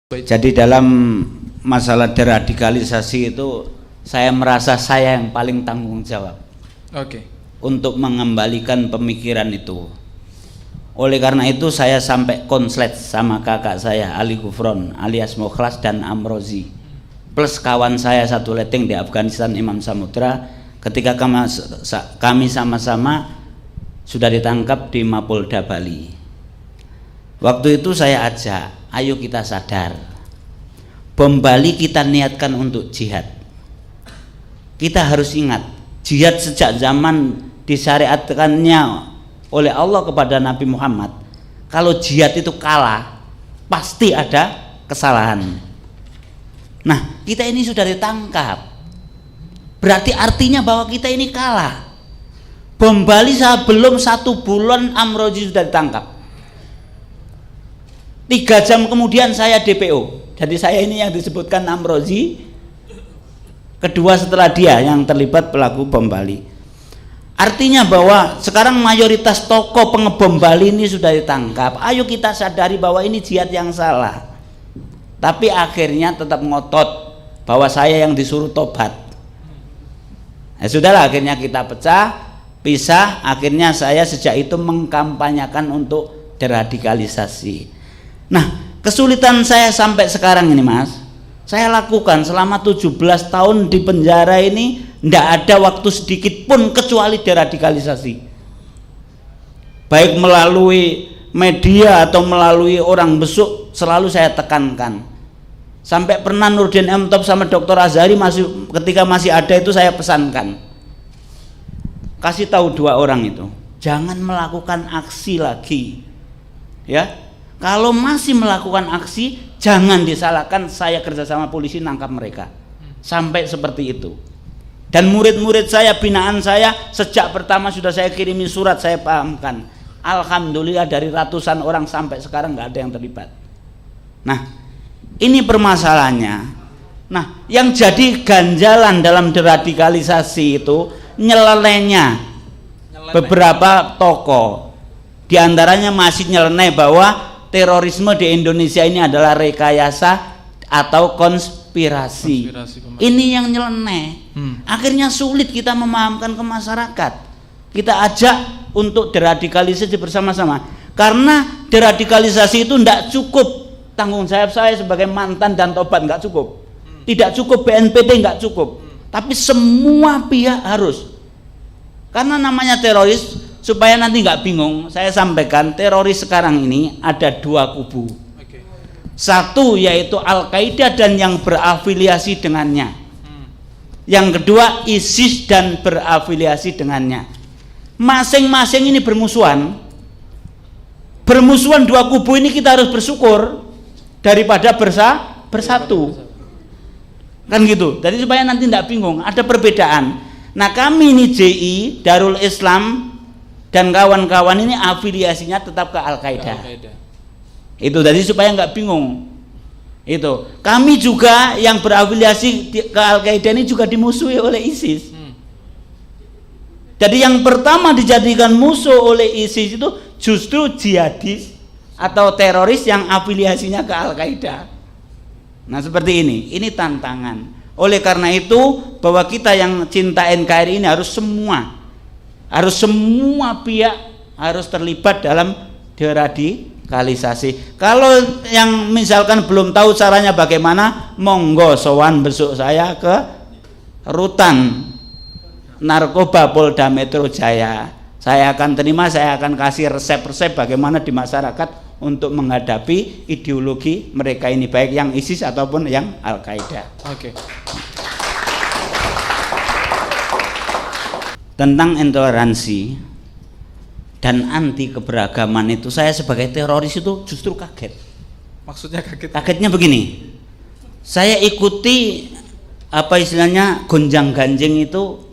Jadi dalam masalah deradikalisasi itu saya merasa saya yang paling tanggung jawab untuk mengembalikan pemikiran itu. Oleh karena itu saya sampai konslet sama kakak saya Ali Gufron alias Mukhlas dan Amrozi plus kawan saya satu leteng di Afghanistan Imam Samudra ketika kami sama-sama sudah ditangkap di Mapolda Bali. Waktu itu saya ajak, ayo kita sadar, bom Bali kita niatkan untuk jihad. Kita harus ingat, jihad sejak zaman disyariatkannya oleh Allah kepada Nabi Muhammad. Kalau jihad itu kalah, pasti ada kesalahan. Nah, kita ini sudah ditangkap, berarti artinya bahwa kita ini kalah. Bom Bali belum 1 bulan Amrozi sudah ditangkap. 3 jam kemudian saya DPO. Jadi saya ini yang disebutkan Amrozi, kedua setelah dia yang terlibat pelaku bom Bali. Artinya bahwa sekarang mayoritas tokoh pengebom Bali ini sudah ditangkap. Ayo kita sadari bahwa ini jihad yang salah. Tapi akhirnya tetap ngotot bahwa saya yang disuruh tobat. Ya sudahlah, akhirnya kita pisah. Akhirnya saya sejak itu mengkampanyekan untuk deradikalisasi. Nah, kesulitan saya sampai sekarang ini, Mas, saya lakukan selama 17 tahun di penjara ini, tidak ada waktu sedikit pun kecuali deradikalisasi. Baik melalui media atau melalui orang besuk, selalu saya tekankan. Sampai pernah Nurdin M. Top sama Dr. Azhari ketika masih ada itu saya pesankan. Kasih tahu 2 orang itu, jangan melakukan aksi lagi. Ya. Kalau masih melakukan aksi, jangan disalahkan saya kerjasama polisi nangkap mereka. Sampai seperti itu. Dan murid-murid saya, binaan saya, sejak pertama sudah saya kirimi surat, saya pahamkan. Alhamdulillah dari ratusan orang sampai sekarang nggak ada yang terlibat. Nah, ini permasalahannya. Nah, yang jadi ganjalan dalam deradikalisasi itu nyelenehnya beberapa tokoh. Di antaranya masih nyeleneh bahwa terorisme di Indonesia ini adalah rekayasa atau konspirasi. Ini yang nyeleneh. Akhirnya sulit kita memahamkan ke masyarakat. Kita ajak untuk deradikalisasi bersama-sama. Karena deradikalisasi itu tidak cukup tanggung jawab saya sebagai mantan dan tobat, nggak cukup. Tidak cukup BNPT, nggak cukup. Tapi semua pihak harus. Karena namanya teroris. Supaya nanti nggak bingung, saya sampaikan teroris sekarang ini ada 2 kubu. Satu yaitu Al-Qaeda dan yang berafiliasi dengannya. Yang kedua ISIS dan berafiliasi dengannya. Masing-masing ini bermusuhan. Bermusuhan 2 kubu ini kita harus bersyukur daripada bersatu. Kan gitu. Jadi supaya nanti nggak bingung, ada perbedaan. Nah, kami ini JI Darul Islam dan kawan-kawan ini afiliasinya tetap ke Al-Qaeda. Itu tadi supaya nggak bingung. Itu kami juga yang berafiliasi ke Al-Qaeda ini juga dimusuhi oleh ISIS. Jadi yang pertama dijadikan musuh oleh ISIS itu justru jihadis atau teroris yang afiliasinya ke Al-Qaeda. Nah, seperti ini tantangan. Oleh karena itu bahwa kita yang cinta NKRI ini harus semua pihak harus terlibat dalam deradikalisasi. Kalau yang misalkan belum tahu caranya bagaimana, monggo sowan besok saya ke Rutan Narkoba Polda Metro Jaya. Saya akan terima, saya akan kasih resep-resep bagaimana di masyarakat untuk menghadapi ideologi mereka ini, baik yang ISIS ataupun yang Al-Qaeda. Tentang intoleransi dan anti keberagaman itu, saya sebagai teroris itu justru kaget. Maksudnya kaget? Kagetnya begini, saya ikuti apa istilahnya gonjang-ganjing itu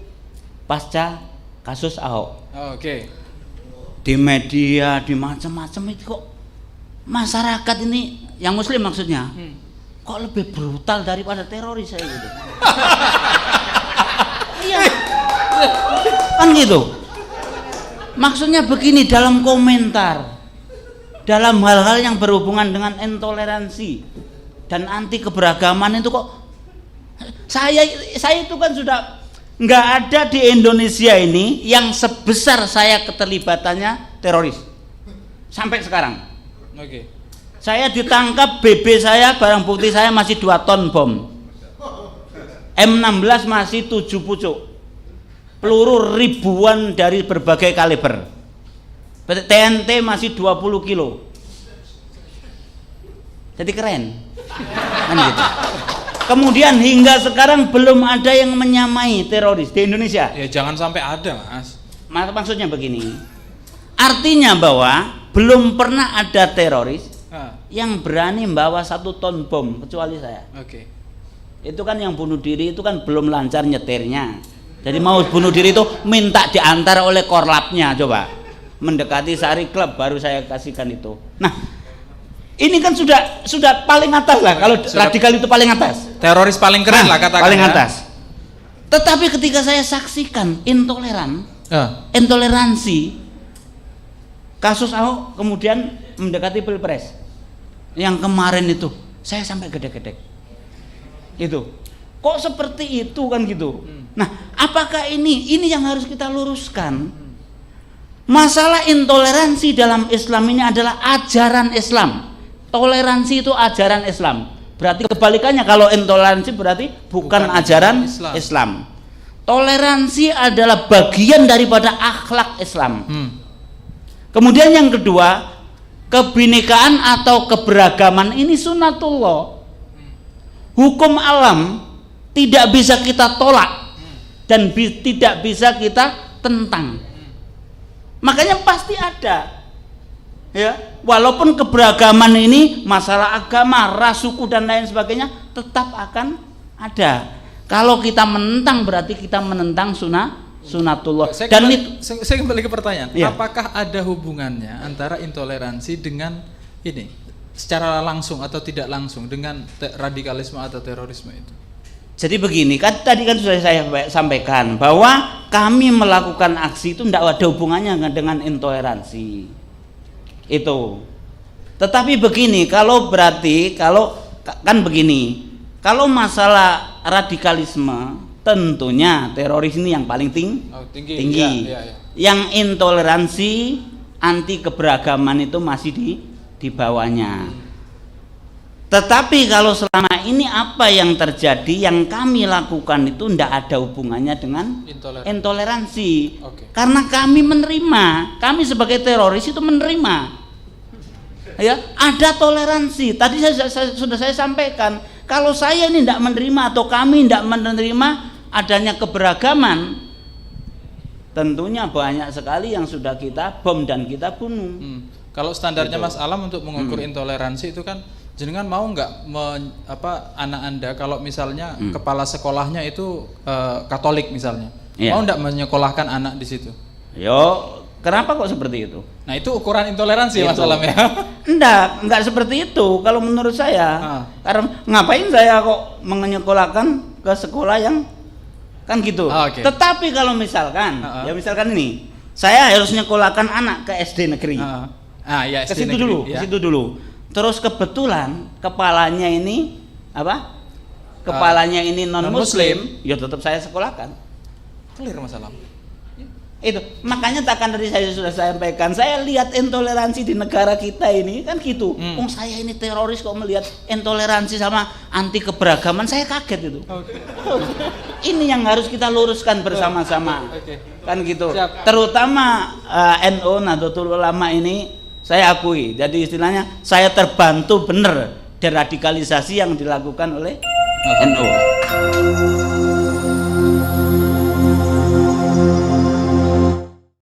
pasca kasus Ahok. Di media, di macam-macam itu kok masyarakat ini yang Muslim maksudnya kok lebih brutal daripada teroris saya gitu. Iya. Kan gitu. Maksudnya begini, dalam komentar, dalam hal-hal yang berhubungan dengan intoleransi, dan anti keberagaman itu kok saya itu kan sudah nggak ada di Indonesia ini yang sebesar saya keterlibatannya teroris sampai sekarang. Oke. Saya ditangkap, BB saya, barang bukti saya masih 2 ton bom, M16 masih 7 pucuk, peluru ribuan dari berbagai kaliber, TNT masih 20 kilo. Jadi keren kan gitu. Kemudian hingga sekarang belum ada yang menyamai teroris di Indonesia. Ya jangan sampai ada, Mas. Maksudnya begini, artinya bahwa belum pernah ada teroris yang berani membawa 1 ton bom kecuali saya. Oke. Itu kan yang bunuh diri itu kan belum lancar nyetirnya. Jadi mau bunuh diri itu minta diantar oleh korlapnya, coba mendekati Sari Club baru saya kasihkan itu. Nah, ini kan sudah paling atas lah, kalau radikal itu paling atas. Teroris paling keren lah katakan. Paling atas. Tetapi ketika saya saksikan intoleransi kasus Ahok kemudian mendekati Pilpres yang kemarin itu, saya sampai gedek-gedek. Itu. Kok seperti itu kan gitu. Nah, apakah ini yang harus kita luruskan? Masalah intoleransi dalam Islam ini adalah ajaran Islam. Toleransi itu ajaran Islam. Berarti kebalikannya, kalau intoleransi berarti bukan ajaran Islam. Toleransi adalah bagian daripada akhlak Islam. Kemudian yang kedua, kebinekaan atau keberagaman ini sunnatullah. Hukum alam tidak bisa kita tolak dan tidak bisa kita tentang. Makanya pasti ada. Ya, walaupun keberagaman ini masalah agama, ras, suku dan lain sebagainya tetap akan ada. Kalau kita menentang berarti kita menentang sunatullah. Saya kembali ke pertanyaan. Ya. Apakah ada hubungannya antara intoleransi dengan ini secara langsung atau tidak langsung dengan radikalisme atau terorisme itu? Jadi begini, kan tadi kan sudah saya sampaikan bahwa kami melakukan aksi itu tidak ada hubungannya dengan intoleransi. Itu. Tetapi begini, kalau masalah radikalisme tentunya teroris ini yang paling tinggi. Ya. Yang intoleransi, anti keberagaman itu masih di bawahnya. Tetapi kalau selama ini apa yang terjadi, yang kami lakukan itu tidak ada hubungannya dengan intoleransi. Karena kami menerima, kami sebagai teroris itu menerima. Ya, ada toleransi. Tadi sudah saya sampaikan, kalau saya ini tidak menerima atau kami tidak menerima adanya keberagaman, tentunya banyak sekali yang sudah kita bom dan kita bunuh. Kalau standarnya gitu. Mas Alam untuk mengukur intoleransi itu kan jenengan mau nggak anak Anda kalau misalnya kepala sekolahnya itu Katolik misalnya, mau nggak menyekolahkan anak di situ? Yo, kenapa kok seperti itu? Nah itu ukuran intoleransi Mas Alam ya? Enggak seperti itu kalau menurut saya. Karena ngapain saya kok menyekolahkan ke sekolah yang kan gitu. Tetapi kalau misalkan, ya misalkan ini, saya harus nyekolahkan anak ke SD negeri. Ya, ke situ dulu, ke situ dulu. Terus kebetulan kepalanya ini Kepalanya ini non muslim, ya tetap saya sekolahkan. Clear masalah. Itu makanya takkan tadi saya sudah sampaikan, saya lihat intoleransi di negara kita ini kan gitu. Saya ini teroris kok melihat intoleransi sama anti keberagaman, saya kaget itu. Ini yang harus kita luruskan bersama-sama. Kan gitu. Siap. Terutama NU Nahdlatul Ulama ini saya akui, jadi istilahnya saya terbantu bener deradikalisasi yang dilakukan oleh NU.